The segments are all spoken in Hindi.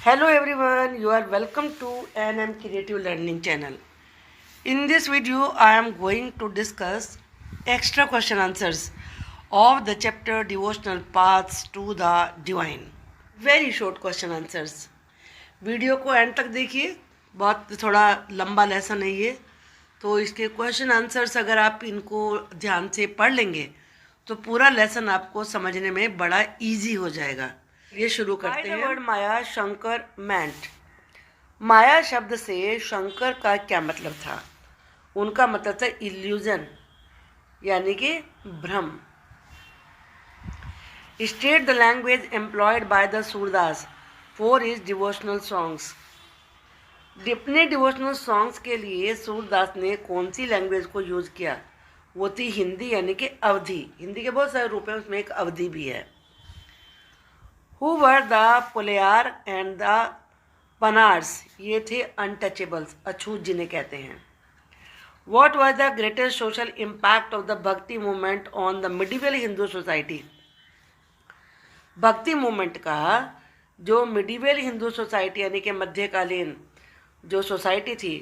Hello everyone, you are welcome to NM Creative Learning channel. In this video, I am going to discuss extra question answers of the chapter Devotional Paths to the Divine. Very short question answers. Video को एंड तक देखिए, बहुत थोड़ा लंबा लेसन है ये, तो इसके क्वेश्चन आंसर्स अगर आप इनको ध्यान से पढ़ लेंगे तो पूरा लेसन आपको समझने में बड़ा इजी हो जाएगा। ये शुरू करते हैं। वर्ड माया शंकर मेंट। माया शब्द से शंकर का क्या मतलब था? उनका मतलब था इल्यूजन, यानी कि भ्रम। State the language employed by the Surdas for his devotional songs. अपने डिवोशनल सॉन्ग्स के लिए सूरदास ने कौन सी लैंग्वेज को यूज़ किया? वो थी हिंदी, यानी कि अवधी। हिंदी के बहुत सारे रूप हैं, उसमें एक अवधी भी है। Who were the Puliyar and the Panars? ये थे अनटचेबल्स, अछूत जिन्हें कहते हैं। What was the greatest social impact of the भक्ति movement on the medieval Hindu society? भक्ति मूवमेंट का जो मिडिवल हिंदू सोसाइटी यानी कि मध्यकालीन जो सोसाइटी थी,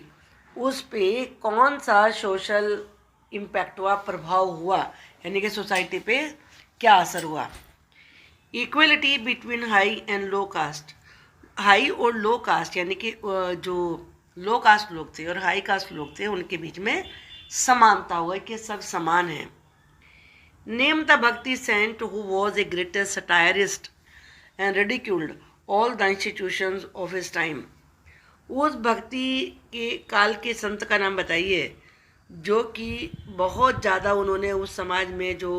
उस पे कौन सा सोशल इम्पैक्ट हुआ, प्रभाव हुआ, यानी कि सोसाइटी पे क्या असर हुआ? Equality between high and low caste. High और लो कास्ट यानी कि जो लो कास्ट लोग थे और हाई कास्ट लोग थे, उनके बीच में समानता हुआ कि सब समान हैं। Name the bhakti saint who was a greatest satirist and ridiculed all the institutions of his time. उस भक्ति के काल के संत का नाम बताइए जो कि बहुत ज़्यादा उन्होंने उस समाज में जो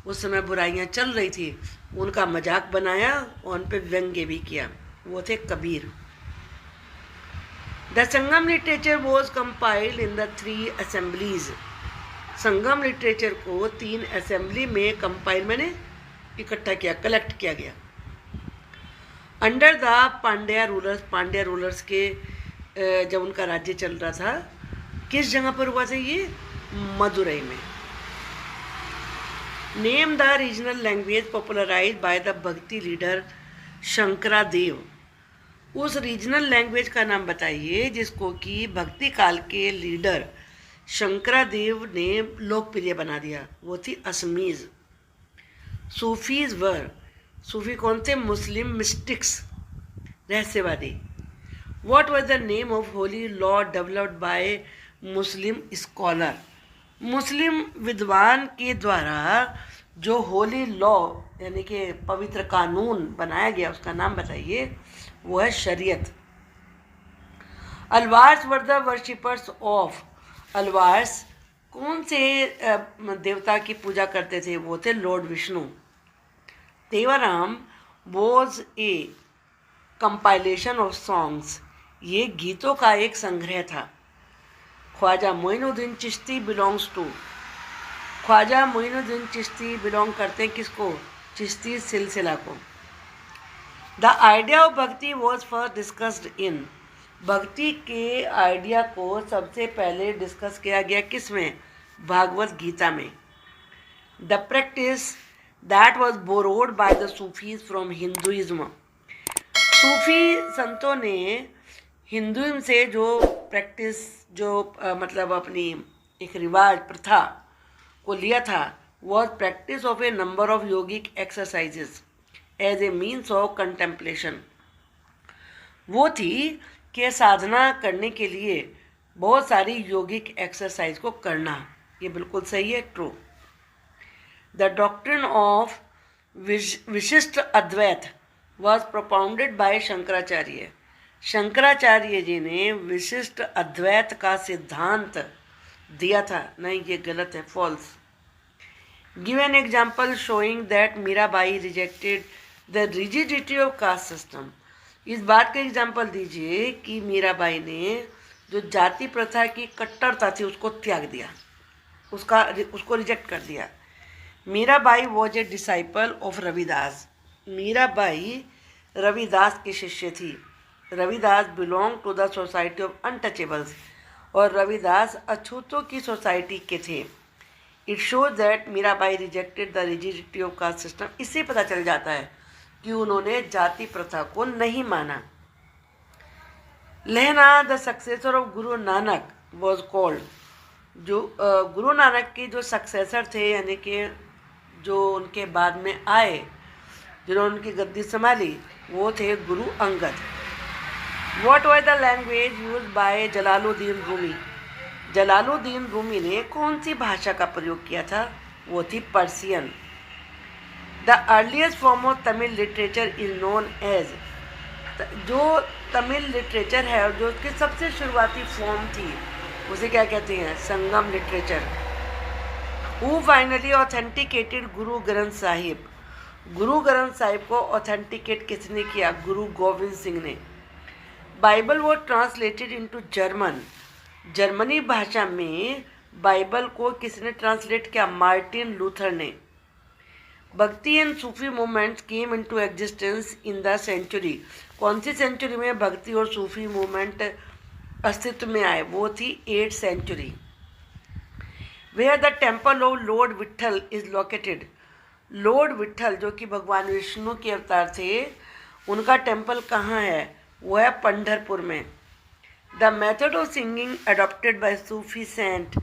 उस समय बुराइयां चल रही थी उनका मजाक बनाया और उन पर व्यंग्य भी किया। वो थे Kabir. The Sangam literature was compiled in the 3 assemblies. Sangam literature को 3 असेंबली में कंपाइल मैंने इकट्ठा किया, कलेक्ट किया गया। Under the Pandya rulers. Pandya rulers के जब उनका राज्य चल रहा था, किस जगह पर हुआ था ये? मदुरई में। Name the regional language popularised by the भक्ति लीडर शंकरादेव। उस रीजनल लैंग्वेज का नाम बताइए जिसको कि भक्ति काल के लीडर शंकरादेव ने लोकप्रिय बना दिया। वो थी असमीज। सूफीज वर। सूफी कौन थे? मुस्लिम मिस्टिक्स, रहस्यवादी। What was the name of holy law developed by Muslim scholar. Muslim विद्वान के द्वारा जो होली लॉ यानी कि पवित्र कानून बनाया गया, उसका नाम बताइए। वो है शरीयत। Alvars were the worshippers of. Alvars कौन से देवता की पूजा करते थे? वो थे lord Vishnu. Tevaram was a compilation of songs. ये गीतों का एक संग्रह था। Khwaja Moinuddin Chishti belongs to. Khwaja Moinuddin Chishti belong करते हैं किसको? चिश्ती सिलसिला को। The idea of bhakti was first discussed in. Bhakti के आइडिया को सबसे पहले डिस्कस किया गया किस में? भागवत गीता में। The practice that was borrowed by the Sufis from Hinduism. सूफी संतों ने हिंदुइज्म से जो प्रैक्टिस मतलब अपनी एक रिवाज प्रथा को लिया था, was practice of a number of yogic exercises as a means of contemplation. वो थी कि साधना करने के लिए बहुत सारी योगिक एक्सरसाइज को करना। ये बिल्कुल सही है, true. The doctrine of Vishishta Advaita was propounded by Shankaracharya. Shankaracharya ji ने विशिष्ट अद्वैत का सिद्धांत दिया था। नहीं, ये गलत है, false. Give an example showing that Mirabai rejected the rigidity of caste system. इस बात का एग्जाम्पल दीजिए कि मीराबाई ने जो जाति प्रथा की कट्टरता थी उसको त्याग दिया, उसको रिजेक्ट कर दिया। Mirabai was a disciple of Ravidas. Mirabai Ravidas की शिष्य थी। Ravidas belong to the society of untouchables और रविदास अछूतों की सोसाइटी के थे। It shows that Mirabai rejected the rigidity of caste system. इससे पता चल जाता है कि उन्होंने जाति प्रथा को नहीं माना। लहना the successor of Guru Nanak was called, जो गुरु नानक के जो सक्सेसर थे, यानी कि जो उनके बाद में आए, जिन्होंने उनकी गद्दी संभाली, वो थे Guru Angad. What was the language use by Jalaluddin Rumi, Jalaluddin Rumi ने कौन सी भाषा का प्रयोग किया था? वो थी Persian. The earliest form of Tamil literature is known as, जो तमिल लिटरेचर है और जो उसकी सबसे शुरुआती फॉर्म थी उसे क्या कहते हैं? संगम literature. Who finally authenticated Guru Granth Sahib, Guru Granth Sahib को ऑथेंटिकेट किसने किया? गुरु गोविंद सिंह ने। बाइबल वो ट्रांसलेटेड इनटू जर्मन, जर्मनी भाषा में बाइबल को किसने ट्रांसलेट किया? मार्टिन लूथर ने। Bhakti and Sufi movements came into existence in the century, कौन सी सेंचुरी में भक्ति और सूफी मूवमेंट अस्तित्व में आए? वो थी 8th century. Where the temple of Lord Vitthal is located, Lord Vitthal जो कि भगवान विष्णु के अवतार थे, उनका टेम्पल कहाँ है? वो है पंढरपुर में। The method of singing adopted by Sufi saint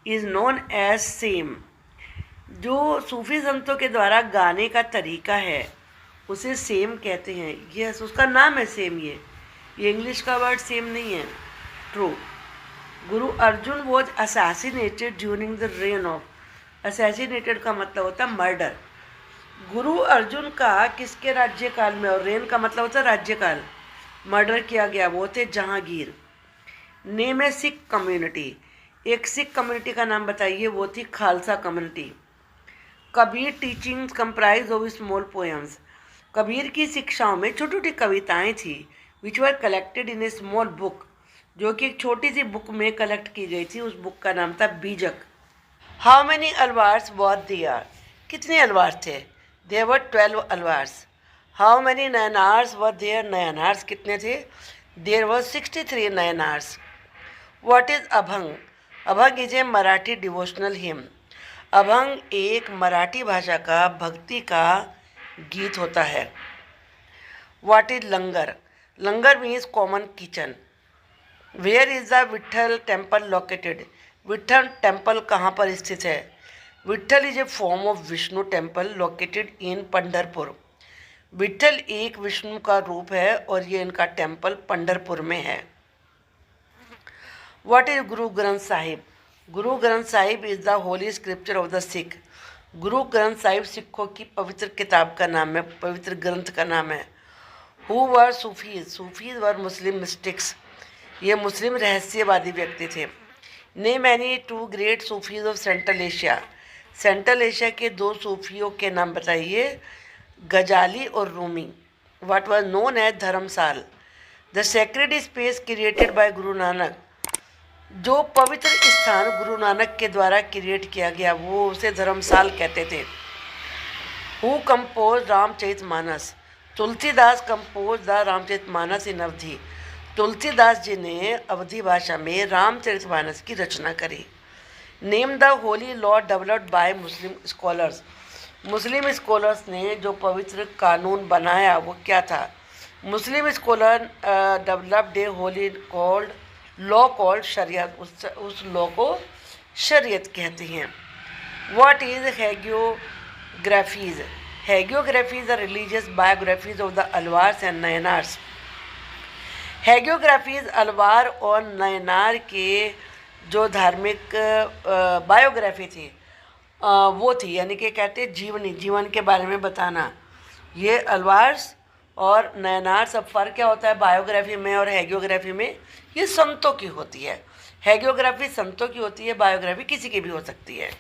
is known as sama, जो सूफी संतों के द्वारा गाने का तरीका है उसे सेम कहते हैं। यस, उसका नाम है सेम। ये इंग्लिश का वर्ड सेम नहीं है। True. Guru Arjun was assassinated during the rain of, assassinated का मतलब होता है मर्डर। गुरु अर्जुन का किसके राज्यकाल में, और रेन का मतलब होता है राज्यकाल, मर्डर किया गया? वो थे जहांगीर। नेम है सिख कम्युनिटी, एक सिख कम्युनिटी का नाम बताइए? वो थी Khalsa community. Kabir teachings comprise of small poems, Kabir की शिक्षाओं में छोटी छोटी कविताएं थी, which were collected in a small book, जो कि एक छोटी सी बुक में कलेक्ट की गई थी। उस बुक का नाम था Bijak. How many Alvars were there, कितने अलवार थे? There were 12 Alvars. How many Nayanars were there, Nayanars कितने थे? There were 63 Nayanars. What is abhang, abhang is a Marathi devotional hymn, abhang एक मराठी भाषा का भक्ति का गीत होता है। What is langar, langar means common kitchen. Where is the Vitthal temple located, Vitthal temple कहाँ पर स्थित है? Vitthal is a form of Vishnu temple located in Pandharpur, Vitthal एक विष्णु का रूप है और ये इनका टेम्पल पंढरपुर में है। What is Guru Granth Sahib, Guru Granth Sahib is the Holi scripture of the Sikh, Guru Granth Sahib सिखों की पवित्र किताब का नाम है, पवित्र ग्रंथ का नाम है। Who were Sufis, Sufis were Muslim mystics, ये मुस्लिम रहस्यवादी व्यक्ति थे। Name any 2 great Sufis of Central Asia, Central Asia के 2 सूफियों के नाम बताइए? गजाली और Rumi. What was known as dharmsal, the sacred space created by Guru Nanak, जो पवित्र स्थान गुरु नानक के द्वारा क्रिएट किया गया वो उसे धर्मसाल कहते थे। Who compose Ramcharitmanas, Tulsidas compose the Ramcharitmanas in Awadhi, Tulsidas जी ने अवधि भाषा में रामचरितमानस की रचना करी। Name the holy law developed by Muslim scholars, Muslim scholars ने जो पवित्र कानून बनाया वो क्या था? Muslim scholar developed a holy called law called Shariat, उस लॉ को शरीयत कहते हैं। What is hagiographies, hagiographies are religious biographies of the Alvars and Nayanars, hagiographies Alvar और नयनार के जो धार्मिक बायोग्राफी थी वो थी, यानी कि कहते जीवनी, जीवन के बारे में बताना। ये अलवार्स और नयनार सब फ़र्क क्या होता है बायोग्राफी में और हैगियोग्राफी में? ये संतों की होती है, हैगियोग्राफी संतों की होती है, बायोग्राफी किसी की भी हो सकती है।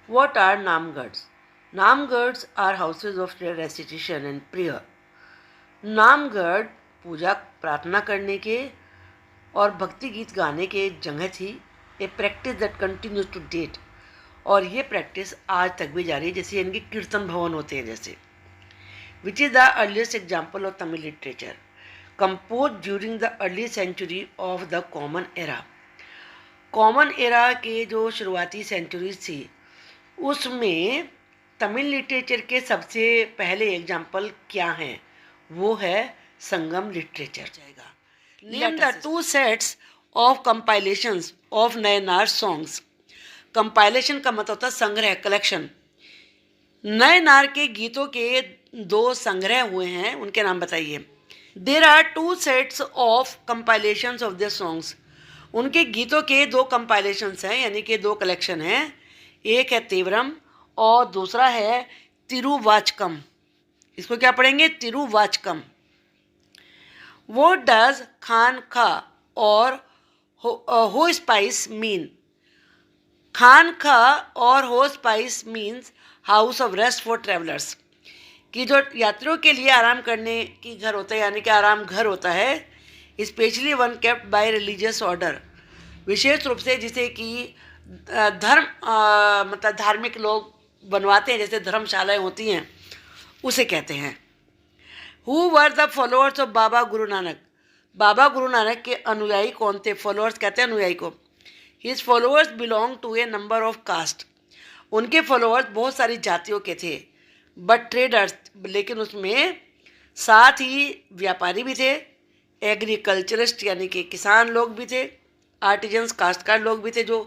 What are Namghars? Namghars are houses of recitation and prayer. नामगढ़ पूजा प्रार्थना करने के और भक्ति गीत गाने के एक जगह थी, a practice that continues to date, और ये प्रैक्टिस आज तक भी जारी है, जैसे इनके कीर्तन भवन होते हैं जैसे। Which is the earliest example of Tamil literature compose during the early century of the common era. Common era के जो शुरुआती सेंचुरीज थी उसमें तमिल लिटरेचर के सबसे पहले एग्जाम्पल क्या हैं? वो है संगम लिटरेचर जाएगा। Name the 2 sets of compilations of Nayanar songs. Compilation का मतलब होता है संग्रह, कलेक्शन। नयनार के गीतों के 2 संग्रह हुए हैं, उनके नाम बताइए। There are 2 sets of compilations of their songs. उनके गीतों के 2 कंपाइलेशंस हैं, यानी कि 2 कलेक्शन हैं। एक है तेवरम और दूसरा है तिरुवाचकम। इसको क्या पढ़ेंगे? तिरुवाचकम। What does खानका और हो स्पाइस मीन? खानका और हो spice means house of rest for travellers, कि जो यात्रियों के लिए आराम करने की घर होता है, यानी कि आराम घर होता है। Especially one kept by religious order, विशेष रूप से जिसे कि धर्म मतलब धार्मिक लोग बनवाते हैं, जैसे धर्मशालाएं होती हैं, उसे कहते हैं। Who were the followers of Baba Guru Nanak? बाबा गुरु नानक के अनुयायी कौन थे? फॉलोअर्स कहते हैं अनुयायी को। His followers belong to a number of caste. उनके फॉलोअर्स बहुत सारी जातियों के थे। बट ट्रेडर्स, लेकिन उसमें साथ ही व्यापारी भी थे, एग्रीकल्चरिस्ट यानी कि किसान लोग भी थे, आर्टिजन्स काश्तकार लोग भी थे जो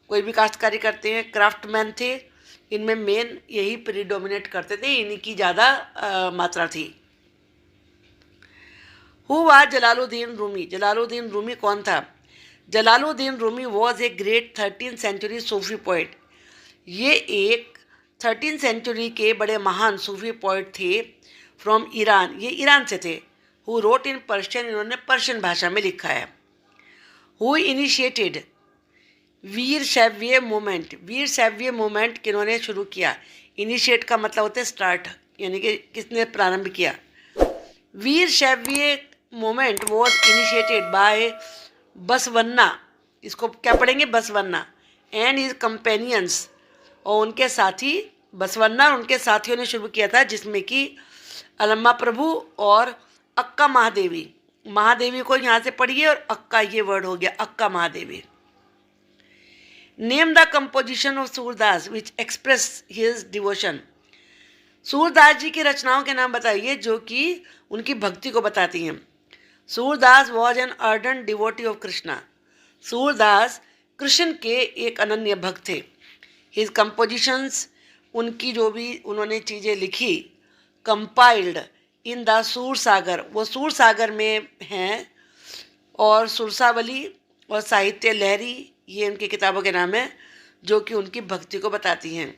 कोई भी काश्तकारी करते हैं, क्राफ्टमैन थे। इनमें मेन यही प्रीडोमिनेट करते थे, इन्हीं की ज़्यादा मात्रा थी। Who was Jalaluddin Rumi? Jalaluddin Rumi कौन था? Jalaluddin Rumi was a great 13th century Sufi poet. ये एक 13th सेंचुरी के बड़े महान सूफी पोइट थे फ्रॉम ईरान। ये ईरान से थे। हु रोट इन पर्शियन, इन्होंने पर्शियन भाषा में लिखा है। Who initiated Vira Shaiva movement? Vira Shaiva movement किन्होंने शुरू किया? इनिशिएट का मतलब होता है स्टार्ट, यानी कि किसने प्रारंभ किया। Vira Shaiva movement was initiated by Basavanna. इसको क्या पढ़ेंगे? बसवन्ना एंड हिज कंपेनियंस, और उनके साथी बसवन्ना और उनके साथियों ने शुरू किया था, जिसमें कि अलम्मा प्रभु और अक्का महादेवी। महादेवी को यहाँ से पढ़िए और अक्का ये वर्ड हो गया, Akka Mahadevi. Name the composition of Surdas which express his devotion. Surdas ji की रचनाओं के नाम बताइए जो कि उनकी भक्ति को बताती हैं। Surdas was an ardent devotee of Krishna. Surdas Krishna के एक अनन्य भक्त थे। हिज कंपोजिशंस, उनकी जो भी उन्होंने चीज़ें लिखी, कंपाइल्ड इन द सूर सागर, वो सूर सागर में हैं, और सुरसावली और साहित्य लहरी, ये उनकी किताबों के नाम हैं जो कि उनकी भक्ति को बताती हैं।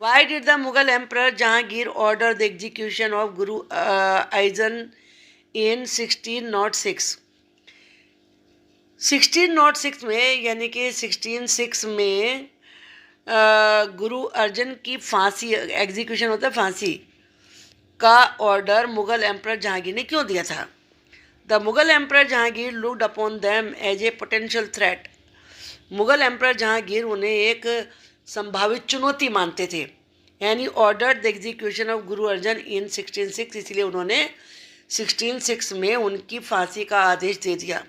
Why did the Mughal Emperor Jahangir order the execution of Guru Aijan in 1606? 1606 में, यानी कि 1606 में गुरु अर्जन की फांसी, एग्जीक्यूशन होता है फांसी का ऑर्डर मुगल एम्परर जहांगीर ने क्यों दिया था? The Mughal emperor Jahangir looked upon them as a potential threat. Mughal emperor Jahangir उन्हें एक संभावित चुनौती मानते थे। यानी order the execution of Guru Arjan इन 1606, इसलिए उन्होंने 1606 में उनकी फांसी का आदेश दे दिया।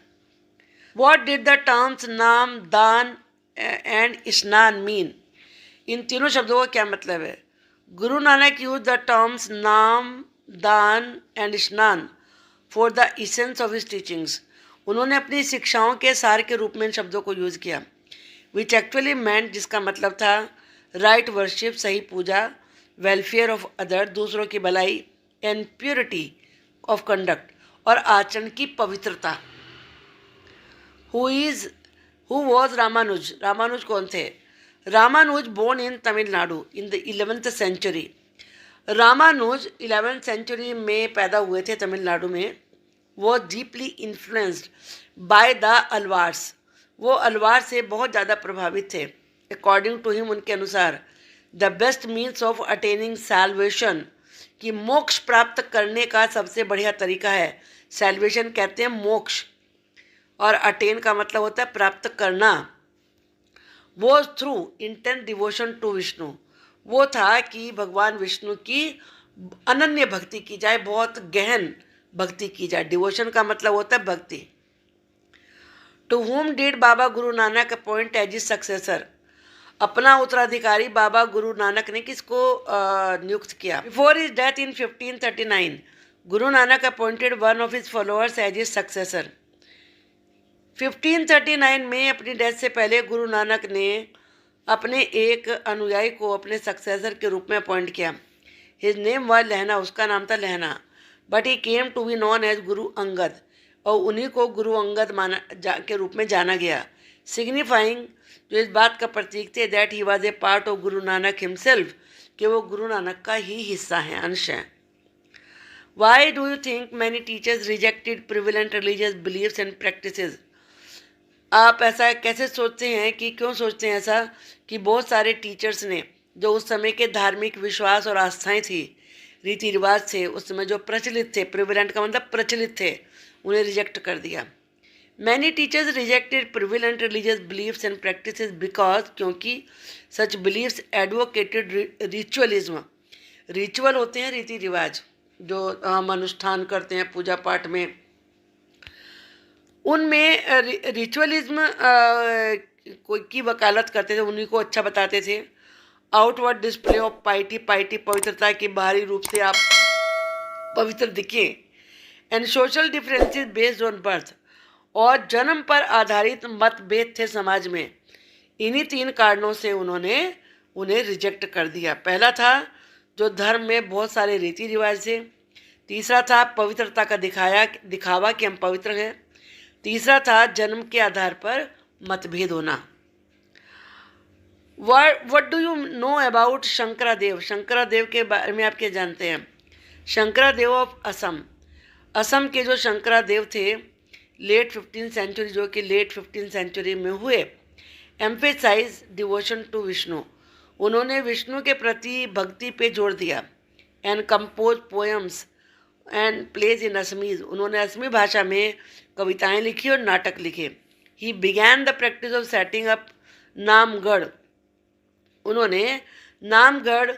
वॉट डिड द टर्म्स नाम, दान एंड स्नान मीन? इन तीनों शब्दों का क्या मतलब है? Guru Nanak use the terms नाम, दान एंड स्नान for the essence of his teachings. उन्होंने अपनी शिक्षाओं के सार के रूप में इन शब्दों को यूज़ किया। विच एक्चुअली मेंट, जिसका मतलब था राइट वर्शिप, सही पूजा, वेलफेयर ऑफ अदर, दूसरों की भलाई, एंड प्योरिटी ऑफ कंडक्ट, और आचरण की पवित्रता। Who was Ramanuj? रामानुज कौन थे? Ramanuj born in Tamil Nadu in the 11th century. Ramanuj 11th century में पैदा हुए थे तमिलनाडु में। वो deeply influenced by the Alvars, वो अलवार से बहुत ज़्यादा प्रभावित थे। अकॉर्डिंग टू हिम, उनके अनुसार, the best means of attaining salvation, कि मोक्ष प्राप्त करने का सबसे बढ़िया तरीका है। सैल्वेशन कहते हैं मोक्ष, और अटेन का मतलब होता है प्राप्त करना। वो through intense devotion to Vishnu, वो था कि भगवान विष्णु की अनन्य भक्ति की जाए, बहुत गहन भक्ति की जाए। डिवोशन का मतलब होता है भक्ति। To whom did Baba Guru Nanak appoint as his successor? अपना उत्तराधिकारी बाबा गुरु नानक ने किसको नियुक्त किया? Before his death in 1539, Guru Nanak appointed one of his followers as his successor. 1539 में अपनी डेथ से पहले गुरु नानक ने अपने एक अनुयायी को अपने सक्सेसर के रूप में अपॉइंट किया. हिज नेम वाज लहना, उसका नाम था Lehna. But he came to be known as Guru Angad, और उन्हीं को गुरु अंगद के रूप में जाना गया. सिग्निफाइंग, जो इस बात का प्रतीक थे, that he was a part of Guru Nanak himself, कि वो गुरु नानक का ही हिस्सा हैं, अंश हैं. Why do you think many teachers rejected prevalent religious beliefs and practices? आप ऐसा कैसे सोचते हैं, कि क्यों सोचते हैं ऐसा, कि बहुत सारे टीचर्स ने जो उस समय के धार्मिक विश्वास और आस्थाएं थी, रीति रिवाज थे, उस समय जो प्रचलित थे, प्रिविलेंट का मतलब प्रचलित थे, उन्हें रिजेक्ट कर दिया. Many teachers rejected prevalent religious beliefs and practices because, क्योंकि such beliefs advocated ritualism. Ritual होते हैं रीति रिवाज जो हम अनुष्ठान करते हैं पूजा पाठ में, उनमें रिचुअलिज्म कोई की वकालत करते थे, उन्हीं को अच्छा बताते थे. आउटवर्ड डिस्प्ले ऑफ पाइटी, पवित्रता के बाहरी रूप से आप पवित्र दिखे. And social differences based on birth, और जन्म पर आधारित मतभेद थे समाज में. इन्हीं 3 कारणों से उन्होंने उन्हें रिजेक्ट कर दिया. पहला था जो धर्म में बहुत सारे रीति रिवाज थे. तीसरा था पवित्रता का दिखावा कि हम पवित्र हैं. तीसरा था जन्म के आधार पर मतभेद होना. What do you know about Sankaradeva? Sankaradeva के बारे में आप क्या जानते हैं? शंकरादेव ऑफ असम. असम के जो शंकरादेव थे, लेट 15th सेंचुरी, जो कि लेट 15th सेंचुरी में हुए. एम्फेसाइज डिवोशन टू विष्णु, उन्होंने विष्णु के प्रति भक्ति पे जोर दिया. And compose poems and plays in Assamese, उन्होंने असमी भाषा में कविताएं लिखी और नाटक लिखे. He began the practice of setting up नामगढ़, उन्होंने नामगढ़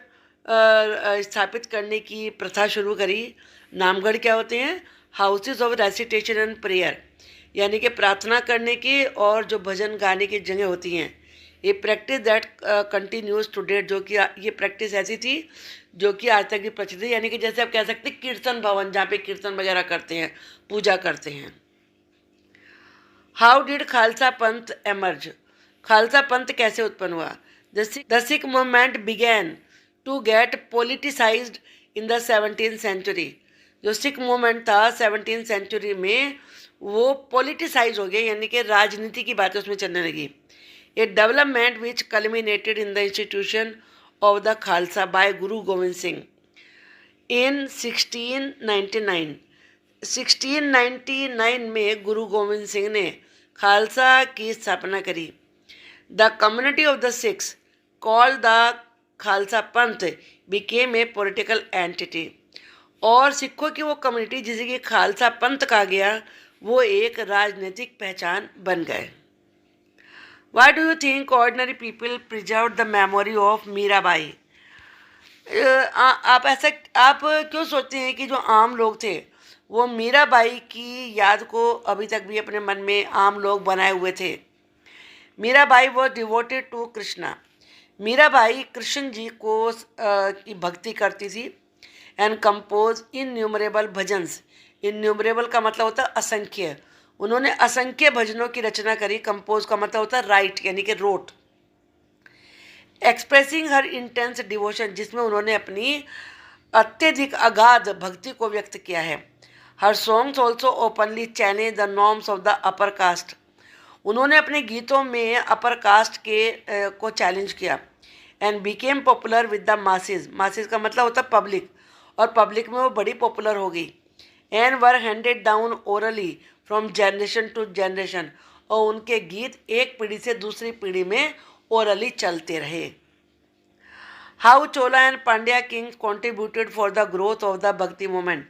स्थापित करने की प्रथा शुरू करी. नामगढ़ क्या होते हैं? Houses of recitation and prayer, यानी कि प्रार्थना करने की और जो भजन गाने की जगह होती हैं. ये practice that continues to date, जो कि ये प्रैक्टिस ऐसी थी जो कि आज तक भी प्रचलित है. यानी कि जैसे आप कह सकते हैं कीर्तन भवन, जहाँ पे कीर्तन वगैरह करते हैं, पूजा करते हैं. हाउ डिड खालसा पंथ एमर्ज? खालसा पंथ कैसे उत्पन्न हुआ? The Sikh movement began to get politicised in the 17th century. जो सिख मूवमेंट था 17th सेंचुरी में, वो पोलिटिसाइज हो गया, यानी कि राजनीति की बातें उसमें चलने लगी. A development which culminated in the institution of the Khalsa by Guru Gobind Singh इन 1699. 1699 में गुरु गोविंद सिंह ने खालसा की स्थापना करी. The community of the Sikhs called the Khalsa पंथ बिकेम ए पॉलिटिकल एंटिटी, और सिखों की वो कम्युनिटी जिसे कि खालसा पंथ कहा गया, वो एक राजनीतिक पहचान बन गए. Y do you think ordinary people preserve the memory of Mirabai? आप क्यों सोचते हैं कि जो आम लोग थे वो मीराबाई की याद को अभी तक भी अपने मन में आम लोग बनाए हुए थे? Mirabai was devoted to Krishna. Mirabai Krishna ji को की भक्ति करती थी. And compose innumerable bhajans. Innumerable का मतलब होता है असंख्य. उन्होंने असंख्य भजनों की रचना करी. कंपोज का मतलब होता है राइट, यानी कि rote. Expressing her intense devotion, जिसमें उन्होंने अपनी अत्यधिक अगाध भक्ति को व्यक्त किया है. हर songs also openly challenge the norms of the upper caste. उन्होंने अपने गीतों में अपर कास्ट के को चैलेंज किया. And became popular with the masses. Masses का मतलब होता है पब्लिक, और पब्लिक में वो बड़ी पॉपुलर हो गई. And were handed down orally from generation to generation, और उनके गीत एक पीढ़ी से दूसरी पीढ़ी में ओरली चलते रहे. How Chola and Pandya Kings contributed for the growth of the भक्ति मूवमेंट.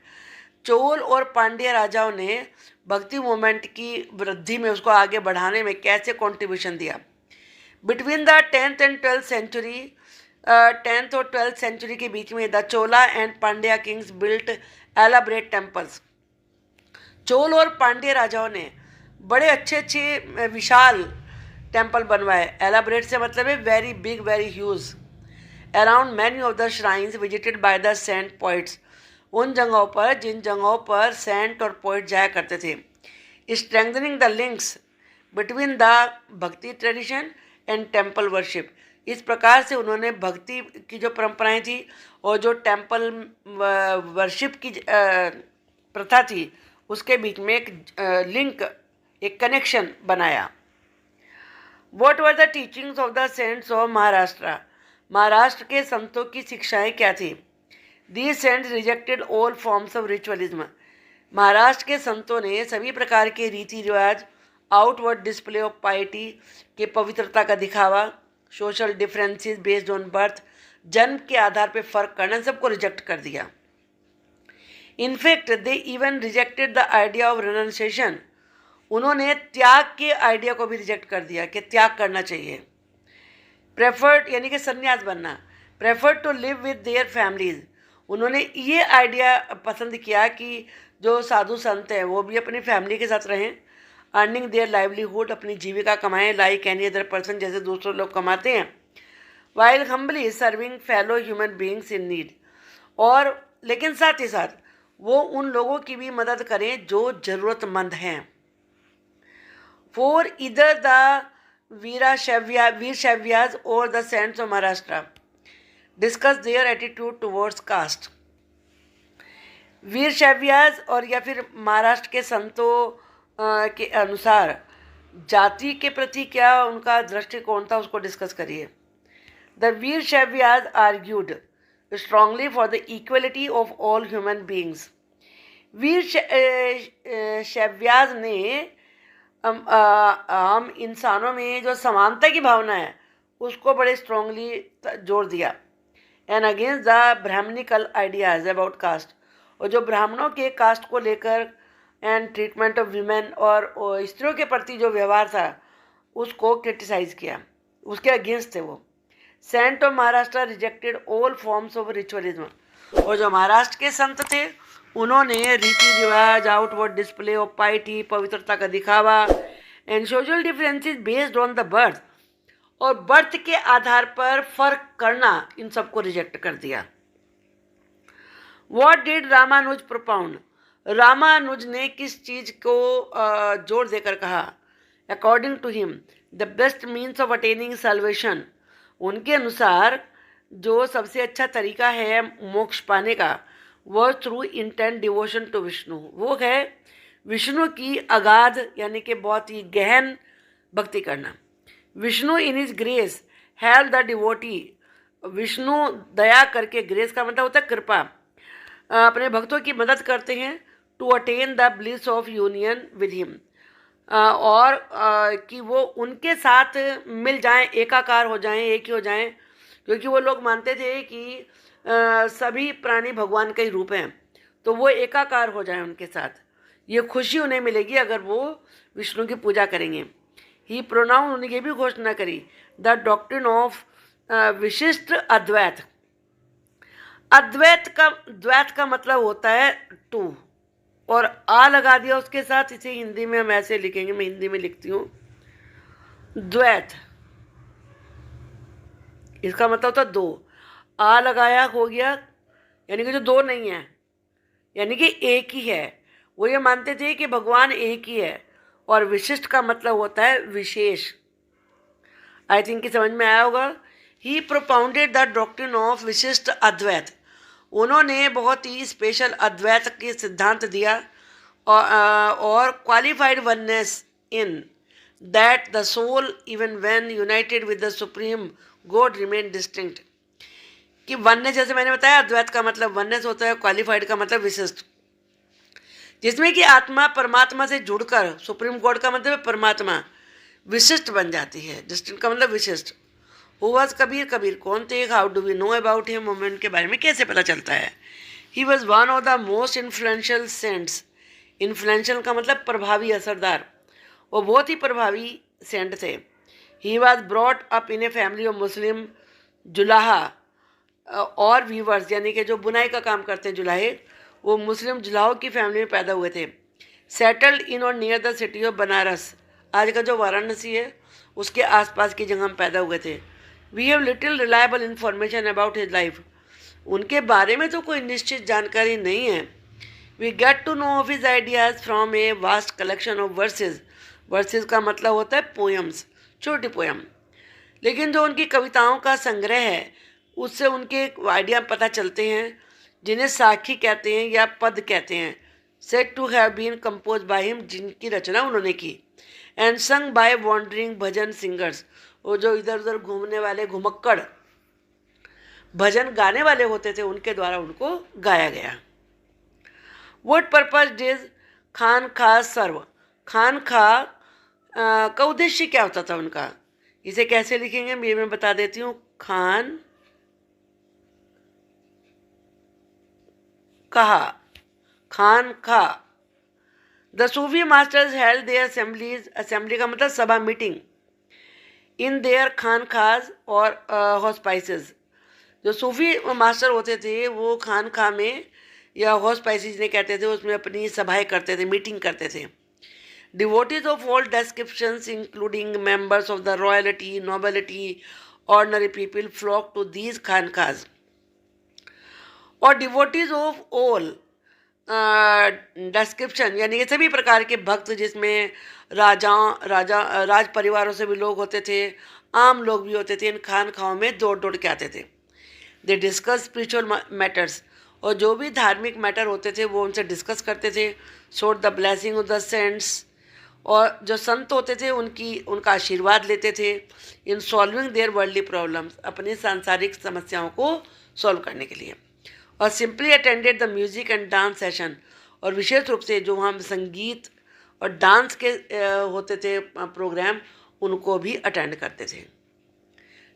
चोल और पांड्या राजाओं ने भक्ति मूवमेंट की वृद्धि में, उसको आगे बढ़ाने में कैसे कॉन्ट्रीब्यूशन दिया? Between the 10th and 12th century, 10th और 12th सेंचुरी के बीच में the Chola and Pandya Kings built elaborate temples. Chola और पांड्या राजाओं ने बड़े अच्छे अच्छे विशाल टेम्पल बनवाए. एलाबरेट से मतलब है very big, very huge. Around many of the shrines visited by the saint poets, उन जगहों पर जिन जगहों पर सेंट और पोइट जाया करते थे। Strengthening the links between the भक्ति ट्रेडिशन एंड टेम्पल वर्शिप। इस प्रकार से उन्होंने भक्ति की जो परंपराएं थी और जो टेम्पल वर्शिप की प्रथा थी उसके बीच में एक लिंक, एक कनेक्शन बनाया। What were the teachings of the saints of Maharashtra. Maharashtra के संतों की शिक्षाएं क्या थी। These saints rejected all forms of ritualism. Maharashtra के संतों ने सभी प्रकार के रीति रिवाज, आउटवर्ड डिस्प्ले ऑफ पाइटी के पवित्रता का दिखावा, social differences based on birth, जन्म के आधार पर फर्क करना, सबको रिजेक्ट कर दिया। In fact they even rejected the idea of renunciation. उन्होंने त्याग के आइडिया को भी रिजेक्ट कर दिया कि त्याग करना चाहिए। प्रेफर्ड यानी कि संन्यास बनना। Preferred to live with their families. उन्होंने ये आइडिया पसंद किया कि जो साधु संत हैं वो भी अपनी फैमिली के साथ रहें, अर्निंग देयर लाइवलीहुड, अपनी जीविका कमाएं लाइक एनी अदर पर्सन, जैसे दूसरे लोग कमाते हैं, while humbly serving fellow human beings in need. और लेकिन साथ ही साथ वो उन लोगों की भी मदद करें जो ज़रूरतमंद हैं। फॉर इधर द वीर शैव्याज और the saints of Maharashtra discuss their attitude towards caste. Vira Shaivas और या फिर महाराष्ट्र के संतों के अनुसार जाति के प्रति क्या उनका दृष्टिकोण था उसको डिस्कस करिए। The Vira Shaivas argued strongly for the equality of all human beings। Vira Shaivas ने हम इंसानों में जो समानता की भावना है उसको बड़े स्ट्रांगली जोर दिया। And against the brahmanical ideas about caste. और जो ब्राह्मणों के कास्ट को लेकर एंड ट्रीटमेंट ऑफ वीमेन और स्त्रियों के प्रति जो व्यवहार था उसको क्रिटिसाइज किया, उसके अगेंस्ट थे वो। Saint of Maharashtra rejected all forms of ritualism. और जो महाराष्ट्र के संत थे उन्होंने रीति रिवाज, आउटवर्ड डिस्प्ले ऑफ पाइटी, पवित्रता का दिखावा and social differences based on the birth, और बर्थ के आधार पर फर्क करना, इन सबको रिजेक्ट कर दिया। What did Ramanuja propound. Ramanuja ने किस चीज़ को जोर देकर कहा। According to him the best means of attaining salvation. उनके अनुसार जो सबसे अच्छा तरीका है मोक्ष पाने का वह through intent devotion to Vishnu, वो है विष्णु की अगाध यानी कि बहुत ही गहन भक्ति करना। Vishnu in his grace help the devotee. Vishnu दया करके, ग्रेस का मतलब होता है कृपा, अपने भक्तों की मदद करते हैं to attain the bliss of union with him, और कि वो उनके साथ मिल जाएं, एकाकार हो जाएं, एक ही हो जाएं, क्योंकि वो लोग मानते थे कि सभी प्राणी भगवान का ही रूप हैं, तो वो एकाकार हो जाएं उनके साथ। ये खुशी उन्हें मिलेगी अगर वो विष्णु की पूजा करेंगे। ही प्रोनाउन, उन्हें ये भी घोषणा करी द डॉक्ट्रिन ऑफ विशिष्ट अद्वैत। द्वैत का मतलब होता है टू, और आ लगा दिया उसके साथ। इसे हिंदी में हम ऐसे लिखेंगे, मैं हिंदी में लिखती हूँ, द्वैत, इसका मतलब होता दो। आ लगाया हो गया, यानी कि जो दो नहीं है, यानी कि एक ही है। वो ये मानते थे कि भगवान एक ही है। और विशिष्ट का मतलब होता है विशेष। आई थिंक कि समझ में आया होगा। ही propounded the doctrine of Vishishta अद्वैत। उन्होंने बहुत ही स्पेशल अद्वैत के सिद्धांत दिया, और qualified oneness in that the soul even when united with the supreme God remain distinct. कि वननेस, जैसे मैंने बताया, अद्वैत का मतलब वननेस होता है, क्वालिफाइड का मतलब विशिष्ट, जिसमें कि आत्मा परमात्मा से जुड़कर, सुप्रीम गॉड का मतलब है परमात्मा, विशिष्ट बन जाती है। डिस्टिंक्ट का मतलब विशिष्ट। हु वॉज कबीर, कबीर कौन थे, how do we know about him, हमें उनके बारे में कैसे पता चलता है। He was one of the most influential saints. Influential का मतलब प्रभावी, असरदार। वो बहुत ही प्रभावी सेंट थे। He was brought up in a family of Muslim julaha और वीवर्स, यानी कि जो बुनाई का काम करते हैं जुलाहे, वो मुस्लिम जुलाहों की फैमिली में पैदा हुए थे। सेटल्ड इन और near the city of Banaras, आज का जो वाराणसी है उसके आसपास की जगह हम पैदा हुए थे। We have little reliable information about his life. उनके बारे में तो कोई निश्चित जानकारी नहीं है। We get to know of his ideas from a vast collection of verses. Verses का मतलब होता है पोएम्स, छोटी पोएम। लेकिन जो उनकी कविताओं का संग्रह है उससे उनके आइडिया पता चलते हैं, जिन्हें साखी कहते हैं या पद कहते हैं। Said to have been compose by him, जिनकी रचना उन्होंने की। And sung by wandering bhajan singers, वो जो इधर उधर घूमने वाले घुमक्कड़ भजन गाने वाले होते थे उनके द्वारा उनको गाया गया। वट पर्पज डिज खान खा सर्व। खान खा का उद्देश्य क्या होता था उनका? इसे कैसे लिखेंगे ये मैं बता देती हूँ। खान कहा, खान खा। The Sufi masters held there assemblies, assembly का मतलब सभा, मीटिंग, इन देयर खान खाज और हॉस्पाइसेस। जो सूफी मास्टर होते थे वो खान खा में या हॉस्पाइसेस जिन्हें कहते थे उसमें अपनी सभाएं करते थे, मीटिंग करते थे। Devotees of all descriptions including members of the royalty, nobility, ordinary people flock to these khanqahs. और डिवोटीज ऑफ ऑल डिस्क्रिप्शन यानी कि सभी प्रकार के भक्त, जिसमें राज परिवारों से भी लोग होते थे, आम लोग भी होते थे, इन खानखाओं में दौड़ दौड़ के आते थे। दे डिस्कस स्पिरिचुअल मैटर्स, और जो भी धार्मिक मैटर होते थे वो उनसे डिस्कस करते थे। Sought the blessing of the saints, और जो संत होते थे उनका आशीर्वाद लेते थे। In solving their worldly problems, अपनी सांसारिक समस्याओं को सॉल्व करने के लिए। और simply attended the music and dance session, और विशेष रूप से जो हम संगीत और डांस के होते थे प्रोग्राम, उनको भी अटेंड करते थे।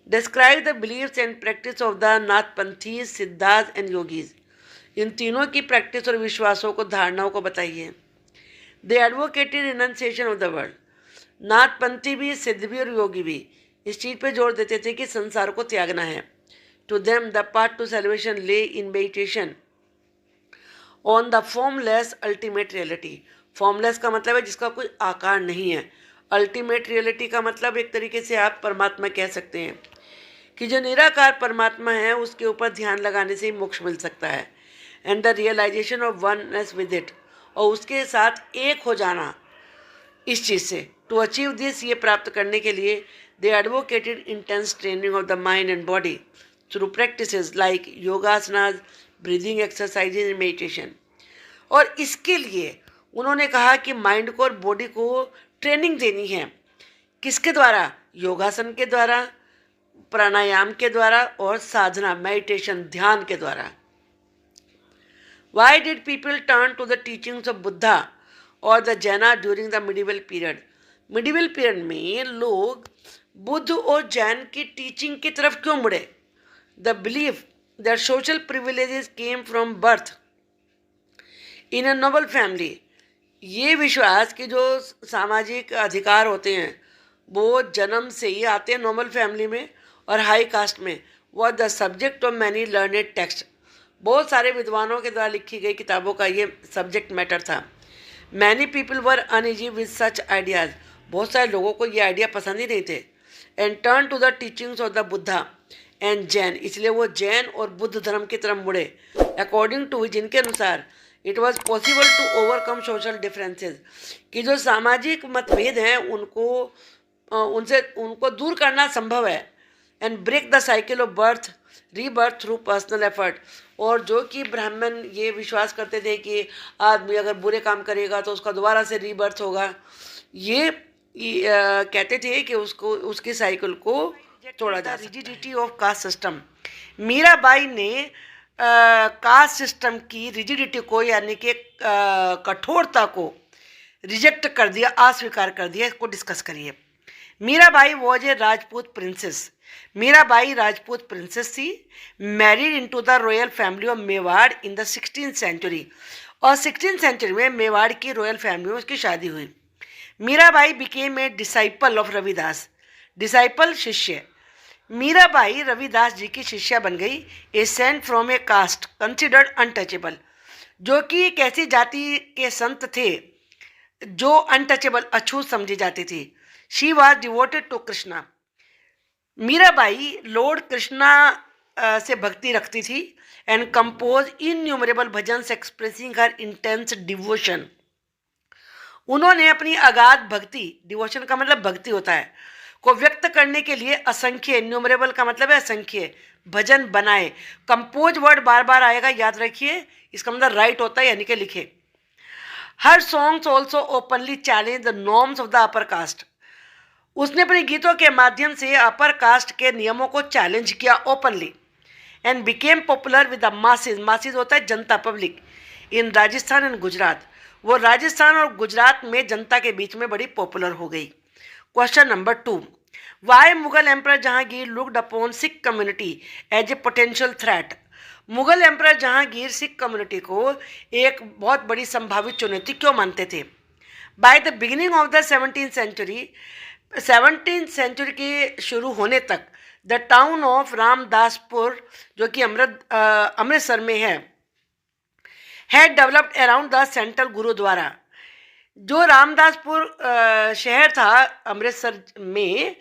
Describe the beliefs and practice of the Nathpanthis, Siddhas and yogis. इन तीनों की प्रैक्टिस और विश्वासों को, धारणाओं को बताइए। They advocated renunciation of the world. Nathpanthi भी, सिद्ध भी और योगी भी इस चीज़ पे जोर देते थे कि संसार को त्यागना है। To them the path to salvation lay in meditation on the formless ultimate reality. Formless का मतलब है जिसका कोई आकार नहीं है। अल्टीमेट रियलिटी का मतलब एक तरीके से आप परमात्मा कह सकते हैं कि जो निराकार परमात्मा है उसके ऊपर ध्यान लगाने से ही मोक्ष मिल सकता है। And the realisation of oneness with it, और उसके साथ एक हो जाना इस चीज़ से। टू अचीव दिस, ये प्राप्त करने के लिए they advocated intense training of the mind and body through practices like yogasanas, breathing exercises and meditation. और इसके लिए उन्होंने कहा कि माइंड को और बॉडी को ट्रेनिंग देनी है। किसके द्वारा? योगासन के द्वारा, प्राणायाम के द्वारा और साधना, मेडिटेशन, ध्यान के द्वारा। Why did people turn to the teachings of Buddha or the Jaina during the medieval period? Medieval period में लोग बुद्ध और जैन की टीचिंग की तरफ क्यों मुड़े? The belief that social privileges came from birth in a noble family. ये विश्वास कि जो सामाजिक अधिकार होते हैं वो जन्म से ही आते हैं नॉर्मल फैमिली में और हाई कास्ट में, was the subject of many learned text. बहुत सारे विद्वानों के द्वारा लिखी गई किताबों का ये सब्जेक्ट मैटर था। Many people were uneasy with such ideas, बहुत सारे लोगों को ये आइडिया पसंद ही नहीं थे। And turn to the teachings of the Buddha and Jain, इसलिए वो जैन और बुद्ध धर्म की तरफ मुड़े। अकॉर्डिंग टू, जिनके अनुसार it was possible to overcome social differences, कि जो सामाजिक मतभेद हैं उनको दूर करना संभव है। And break the cycle of birth rebirth through personal effort, और जो कि ब्राह्मण ये विश्वास करते थे कि आदमी अगर बुरे काम करेगा तो उसका दोबारा से रीबर्थ होगा, ये कहते थे कि उसकी साइकिल को तोड़ा जा। Rigidity of caste system, Mirabai ने कास्ट सिस्टम की रिजिडिटी को यानी कि कठोरता को रिजेक्ट कर दिया, अस्वीकार कर दिया। इसको डिस्कस करिए। Mirabai was a Rajput princess. Mirabai Rajput princess थी, married into the royal family of Mewar in the 16th century, और 16th सेंचुरी में मेवाड़ की रॉयल फैमिली में उसकी शादी हुई। Mirabai became a disciple of Ravidas, disciple शिष्य। मीराबाई रविदास जी की शिष्या बन गई। A saint from a caste considered untouchable, जो कि एक ऐसी जाति के संत थे जो अनटचेबल, अछूत समझी जाती थी। She was devoted to Krishna. Mirabai Lord Krishna से भक्ति रखती थी and compose innumerable bhajans expressing her intense devotion. उन्होंने अपनी अगाध भक्ति, डिवोशन का मतलब भक्ति होता है, को व्यक्त करने के लिए असंख्य, इन्यूमरेबल का मतलब है असंख्य, भजन बनाए। कंपोज वर्ड बार बार आएगा, याद रखिए, इसका मतलब राइट होता है यानी कि लिखे। हर songs also openly challenge the norms of the upper caste. उसने अपने गीतों के माध्यम से अपर कास्ट के नियमों को चैलेंज किया openly and became popular with the masses. Masses होता है जनता, public, in Rajasthan and Gujarat. वो राजस्थान और गुजरात में जनता के बीच में बड़ी पॉपुलर हो गई। Question number 2, why Mughal emperor Jahangir looked upon Sikh community as a potential threat. Mughal emperor Jahangir Sikh community को एक बहुत बड़ी संभावित चुनौती क्यों मानते थे? By the beginning of the 17th century, 17th century के शुरू होने तक द टाउन ऑफ रामदासपुर, जो कि अमृतसर में है developed around the central gurdwara. जो रामदासपुर शहर था अमृतसर में,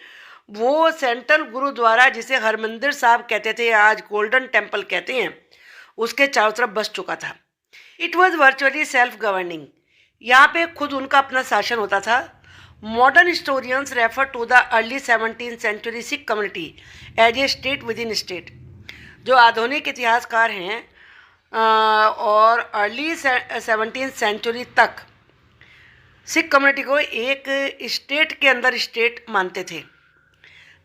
वो सेंट्रल गुरुद्वारा जिसे हरमंदिर साहब कहते थे, आज गोल्डन टेम्पल कहते हैं, उसके चारों तरफ बस चुका था। It was virtually self governing, यहाँ पे खुद उनका अपना शासन होता था। Modern historians refer to the early 17th century Sikh community as a state within state. जो आधुनिक इतिहासकार हैं और अर्ली 17th सेंचुरी तक सिख कम्युनिटी को एक स्टेट के अंदर स्टेट मानते थे।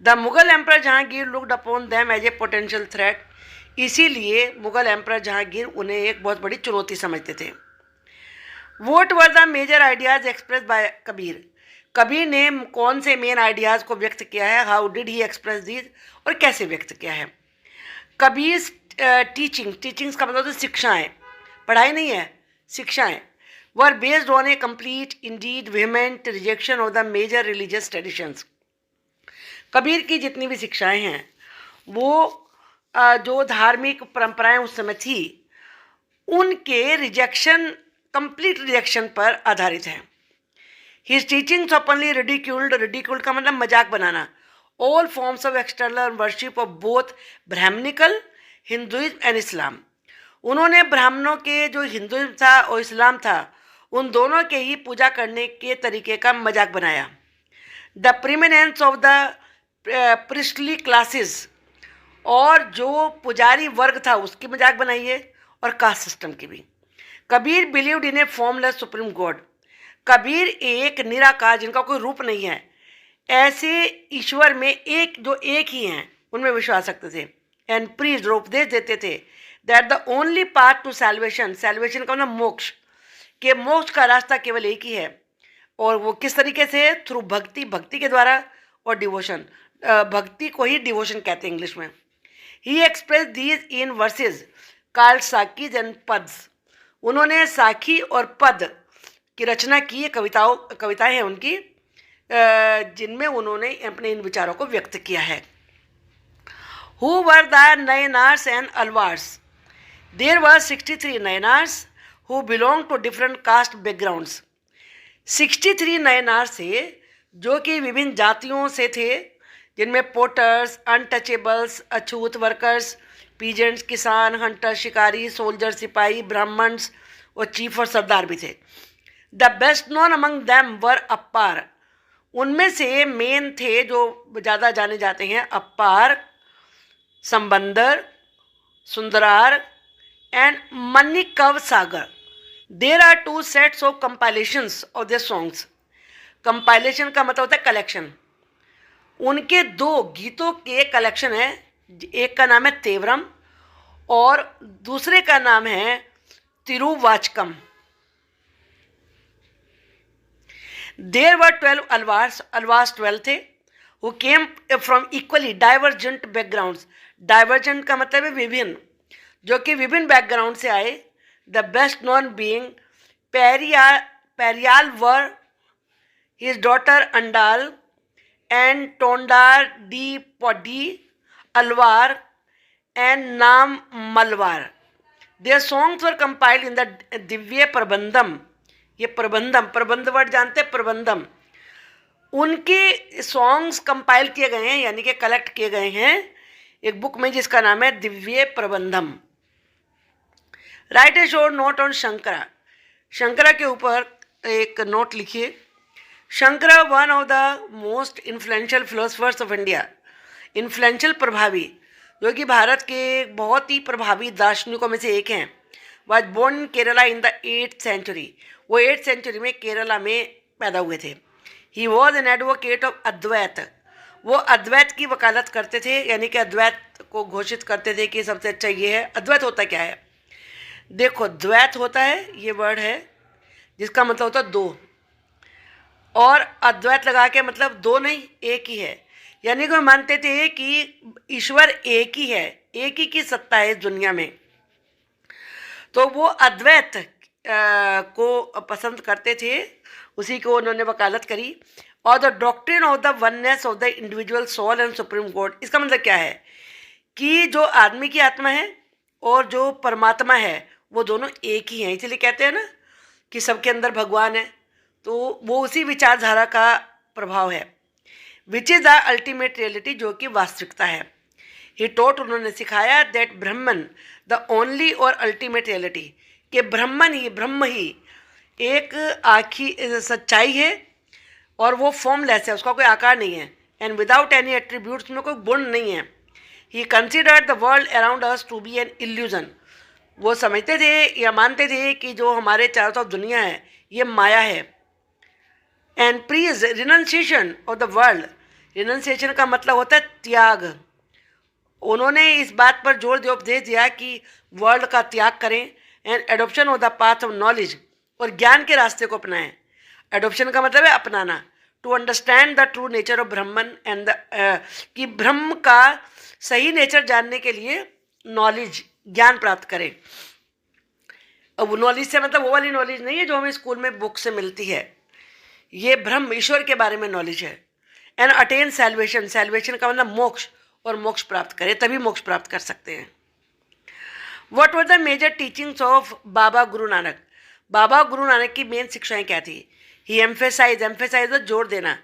The Mughal emperor Jahangir looked upon them as a potential threat, इसीलिए मुगल एम्परर जहांगीर उन्हें एक बहुत बड़ी चुनौती समझते थे। What were the major ideas express by Kabir. Kabir ने कौन से मेन आइडियाज को व्यक्त किया है? How did he express these, और कैसे व्यक्त किया है? कबीर टीचिंग्स का मतलब शिक्षाएं, पढ़ाई नहीं है, शिक्षाएं, were based on a complete indeed vehement rejection of the major religious traditions. Kabir की जितनी भी शिक्षाएं हैं वो जो धार्मिक परंपराएं उस समय थी उनके रिजेक्शन, कंप्लीट रिजेक्शन पर आधारित है। हिज टीचिंग्स ओपनली रिडिक्यूल्ड का मतलब मजाक बनाना, all forms of external worship of both Brahmanical Hinduism and Islam. उन्होंने ब्राह्मणों के जो हिंदुइज्म था और इस्लाम था, उन दोनों के ही पूजा करने के तरीके का मजाक बनाया। The preeminence of the priestly classes, और जो पुजारी वर्ग था उसकी मजाक बनाई है, और कास्ट सिस्टम की भी। Kabir believed in a formless supreme God. Kabir एक निराकार, जिनका कोई रूप नहीं है, ऐसे ईश्वर में एक जो एक ही हैं उनमें विश्वास रखते थे। एंड प्रीज उपदेश देते थे that the only path to salvation, salvation का मतलब मोक्ष, के मोक्ष का रास्ता केवल एक ही है, और वो किस तरीके से? थ्रू भक्ति, भक्ति के द्वारा, और डिवोशन, भक्ति को ही डिवोशन कहते हैं इंग्लिश में। He express these in verses called sakhis and pads. उन्होंने साखी और पद की रचना की है, कविताएं हैं उनकी, जिनमें उन्होंने अपने इन विचारों को व्यक्त किया है। Who were the Nayanars and Alvars? There were 63 Nayanars who belong to different caste backgrounds. 63 Nayanar से, जो कि विभिन्न जातियों से थे, जिनमें पोटर्स, अनटचेबल्स, अछूत वर्कर्स, पीजेंट्स, किसान, हंटर, शिकारी, सोल्जर, सिपाही, ब्राह्मण्स और चीफ और सरदार भी थे। The best known among them were Appar. उनमें से मेन थे जो ज़्यादा जाने जाते हैं Appar, Sambandar, Sundarar and Manikkavasagar. There are 2 sets of compilations of their songs. Compilation का मतलब होता है कलेक्शन। उनके 2 गीतों के कलेक्शन है, एक का नाम है तेवरम और दूसरे का नाम है तिरुवाचकम। देर वर 12 अलवार्स 12 थे, who came from equally divergent backgrounds. Divergent का मतलब है विभिन्न, जो कि विभिन्न बैकग्राउंड से आए। The best known being Periyalvar were his daughter Andal and Tondar di Podi Alwar and Nam Malwar. Their songs were compiled in the Divya Prabandham. ये प्रबंध वर्ड जानते हैं, प्रबंधम। उनके सॉन्ग्स कंपाइल किए गए हैं, यानी कि कलेक्ट किए गए हैं एक बुक में जिसका नाम है Divya Prabandham. Right A short note on Shankara. Shankara के ऊपर एक नोट लिखिए। Shankara one of the most influential philosophers of India. Influential प्रभावी, जो कि भारत के बहुत ही प्रभावी दार्शनिकों में से एक हैं। Was born in Kerala in the 8th century. वो 8th सेंचुरी में केरला में पैदा हुए थे। He was an advocate of Advaita. वो अद्वैत की वकालत करते थे, यानी कि अद्वैत को घोषित करते थे कि सबसे अच्छा ये है। अद्वैत होता क्या है? देखो, द्वैत होता है, ये वर्ड है जिसका मतलब होता है दो, और अद्वैत लगा के मतलब दो नहीं, एक ही है। यानी कि मानते थे कि ईश्वर एक ही है, एक ही की सत्ता है इस दुनिया में। तो वो अद्वैत को पसंद करते थे, उसी को उन्होंने वकालत करी। और the doctrine of the oneness of the individual soul and supreme God. इसका मतलब क्या है कि जो आदमी की आत्मा है और जो परमात्मा है वो दोनों एक ही हैं। इसलिए कहते हैं ना कि सबके अंदर भगवान है, तो वो उसी विचारधारा का प्रभाव है। विच इज़ द अल्टीमेट रियलिटी, जो कि वास्तविकता है। ही टोट, उन्होंने सिखाया, दैट ब्रह्मन द ओनली और अल्टीमेट रियलिटी, कि ब्रह्मन ही, ब्रह्म ही एक आखी सच्चाई है और वो फॉर्मलेस है, उसका कोई आकार नहीं है। एंड विदाउट एनी एट्रीब्यूट्स, में कोई गुण नहीं है। He considered the world around us to be an illusion. वो समझते थे या मानते थे कि जो हमारे चारों तरफ दुनिया है ये माया है। And preached renunciation of the world. Renunciation का मतलब होता है त्याग। उन्होंने इस बात पर जोर दिया, उपदेश दिया कि वर्ल्ड का त्याग करें। And adoption of the path of knowledge, और ज्ञान के रास्ते को अपनाएं। एडॉप्शन का मतलब है अपनाना। To understand the true nature of Brahman and the, कि ब्रह्म का सही नेचर जानने के लिए नॉलेज, ज्ञान प्राप्त करें। अब नॉलेज से मतलब वो वाली नॉलेज नहीं है जो हमें स्कूल में बुक से मिलती है। ये ब्रह्म, ईश्वर के बारे में नॉलेज है। And attain salvation. सैल्वेशन का मतलब मोक्ष, और मोक्ष प्राप्त करें, तभी मोक्ष प्राप्त कर सकते हैं। What were the major teachings of Baba Guru Nanak. बाबा गुरु नानक की मेन शिक्षाएं क्या थी? ही एम्फेसाइज जोर देना,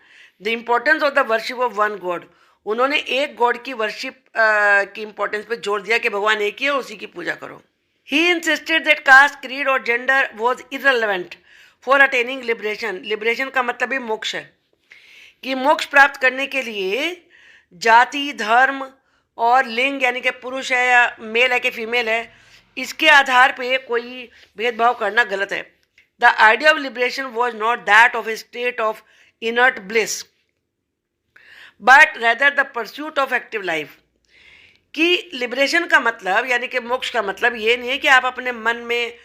the importance of the worship of one God. उन्होंने एक गॉड की वर्शिप की इम्पोर्टेंस पे जोर दिया कि भगवान एक ही है, उसी की पूजा करो। He insisted that caste, creed और gender was irrelevant for attaining liberation. Liberation का मतलब ही मोक्ष है, कि मोक्ष प्राप्त करने के लिए जाति, धर्म और लिंग, यानी कि पुरुष है या मेल है कि फीमेल है, इसके आधार पे कोई भेदभाव करना गलत है। The idea of liberation was not that of A state of inert bliss, but rather the pursuit of active life. कि लिबरेशन का मतलब, यानी कि मोक्ष का मतलब ये नहीं है कि आप अपने मन में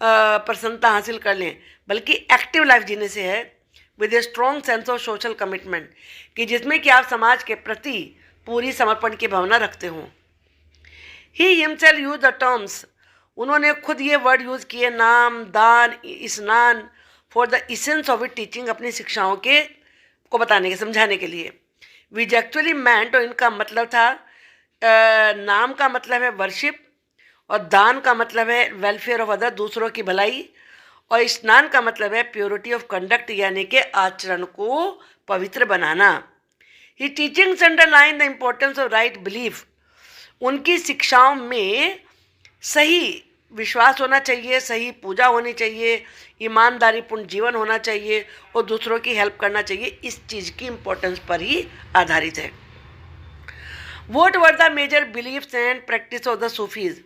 प्रसन्नता हासिल कर लें, बल्कि एक्टिव लाइफ जीने से है, with a strong sense of social commitment, कि जिसमें कि आप समाज के प्रति पूरी समर्पण की भावना रखते हों। He himself use the terms, उन्होंने खुद ये वर्ड यूज़ किए, नाम, दान, स्नान, for the essence of it teaching, अपनी शिक्षाओं के को बताने के, समझाने के लिए। विच एक्चुअली मैंट, और इनका मतलब था, नाम का मतलब है वर्शिप, और दान का मतलब है वेलफेयर ऑफ अदर, दूसरों की भलाई, और स्नान का मतलब है प्योरिटी ऑफ कंडक्ट, यानी कि आचरण को पवित्र बनाना। His teachings underline the importance of right belief, उनकी शिक्षाओं में सही विश्वास होना चाहिए, सही पूजा होनी चाहिए, ईमानदारीपूर्ण जीवन होना चाहिए, और दूसरों की हेल्प करना चाहिए। इस चीज़ की इम्पोर्टेंस पर ही आधारित है। What were the major beliefs and practice of the Sufis.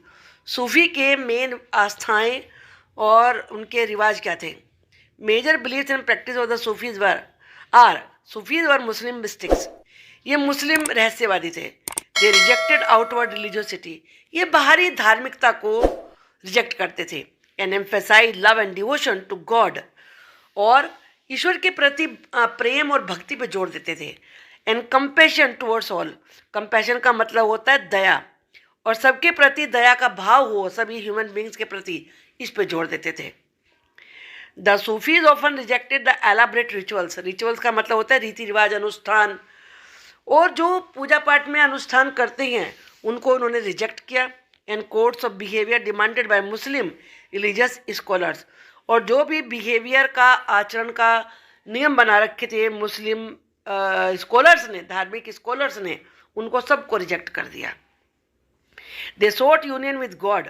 सूफी के मेन आस्थाएं और उनके रिवाज क्या थे? Major beliefs and practice of the Sufis Sufis were Muslim mystics. ये मुस्लिम रहस्यवादी थे। दे रिजेक्टेड आउटवर्ड रिलीजियोसिटी, ये बाहरी धार्मिकता को रिजेक्ट करते थे। And emphasise love and devotion to God, और ईश्वर के प्रति प्रेम और भक्ति पर जोर देते थे। And compassion towards all, compassion का मतलब होता है दया, और सबके प्रति दया का भाव हो, सभी ह्यूमन बींग्स के प्रति, इस पे जोर देते थे। The Sufis often rejected the elaborate rituals, rituals का मतलब होता है रीति रिवाज, अनुष्ठान, और जो पूजा पाठ में अनुष्ठान करते हैं उनको उन्होंने रिजेक्ट किया। And codes of behaviour demanded by Muslim religious scholars, और जो भी बिहेवियर का, आचरण का नियम बना रखे थे मुस्लिम स्कॉलर्स ने, धार्मिक स्कॉलर्स ने, उनको सबको रिजेक्ट कर दिया। दे सोट यूनियन विद गॉड,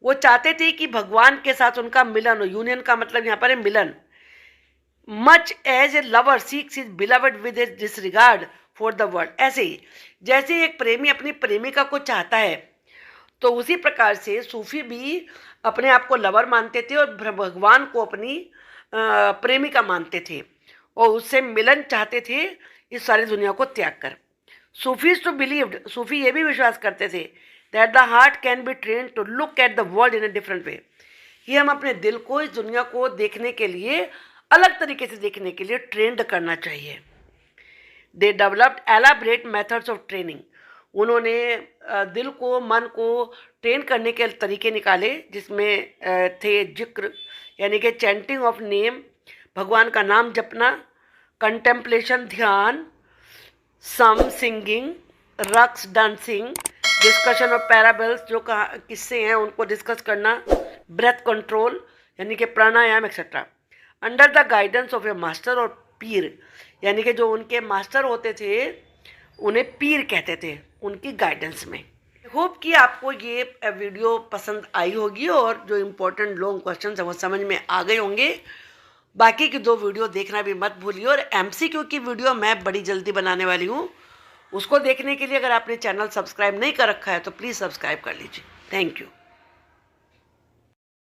वो चाहते थे कि भगवान के साथ उनका मिलन हो। यूनियन का मतलब यहाँ पर है मिलन। Much as a lover seeks his beloved with a disregard for the world, ऐसे ही जैसे एक प्रेमी अपनी प्रेमिका को चाहता है, तो उसी प्रकार से सूफी भी अपने आप को लवर मानते थे और भगवान को अपनी प्रेमिका मानते थे और उससे मिलन चाहते थे इस सारी दुनिया को त्याग कर। सूफीज टू बिलीव्ड, सूफी ये भी विश्वास करते थे that the heart can be train to look at the world in a different way, कि हम अपने दिल को इस दुनिया को देखने के लिए अलग तरीके से देखने के लिए ट्रेंड करना चाहिए। They developed elaborate methods of training, उन्होंने दिल को मन को ट्रेन करने के तरीके निकाले, जिसमें थे जिक्र यानी कि चैंटिंग ऑफ नेम, भगवान का नाम जपना, कंटेम्पलेशन ध्यान, sama singing, raqs dancing, discussion of parables जो किस्से हैं उनको डिस्कस करना, ब्रेथ कंट्रोल यानी कि pranayama etcetera, under the guidance of a master और पीर, यानी कि जो उनके मास्टर होते थे उन्हें पीर कहते थे, उनकी गाइडेंस में। होप कि आपको ये वीडियो पसंद आई होगी और जो इम्पोर्टेंट लॉन्ग क्वेश्चन है वो समझ में आ गए होंगे। बाकी की 2 वीडियो देखना भी मत भूलिए और MCQ की वीडियो मैं बड़ी जल्दी बनाने वाली हूँ, उसको देखने के लिए अगर आपने चैनल सब्सक्राइब नहीं कर रखा है तो प्लीज़ सब्सक्राइब कर लीजिए। Thank you.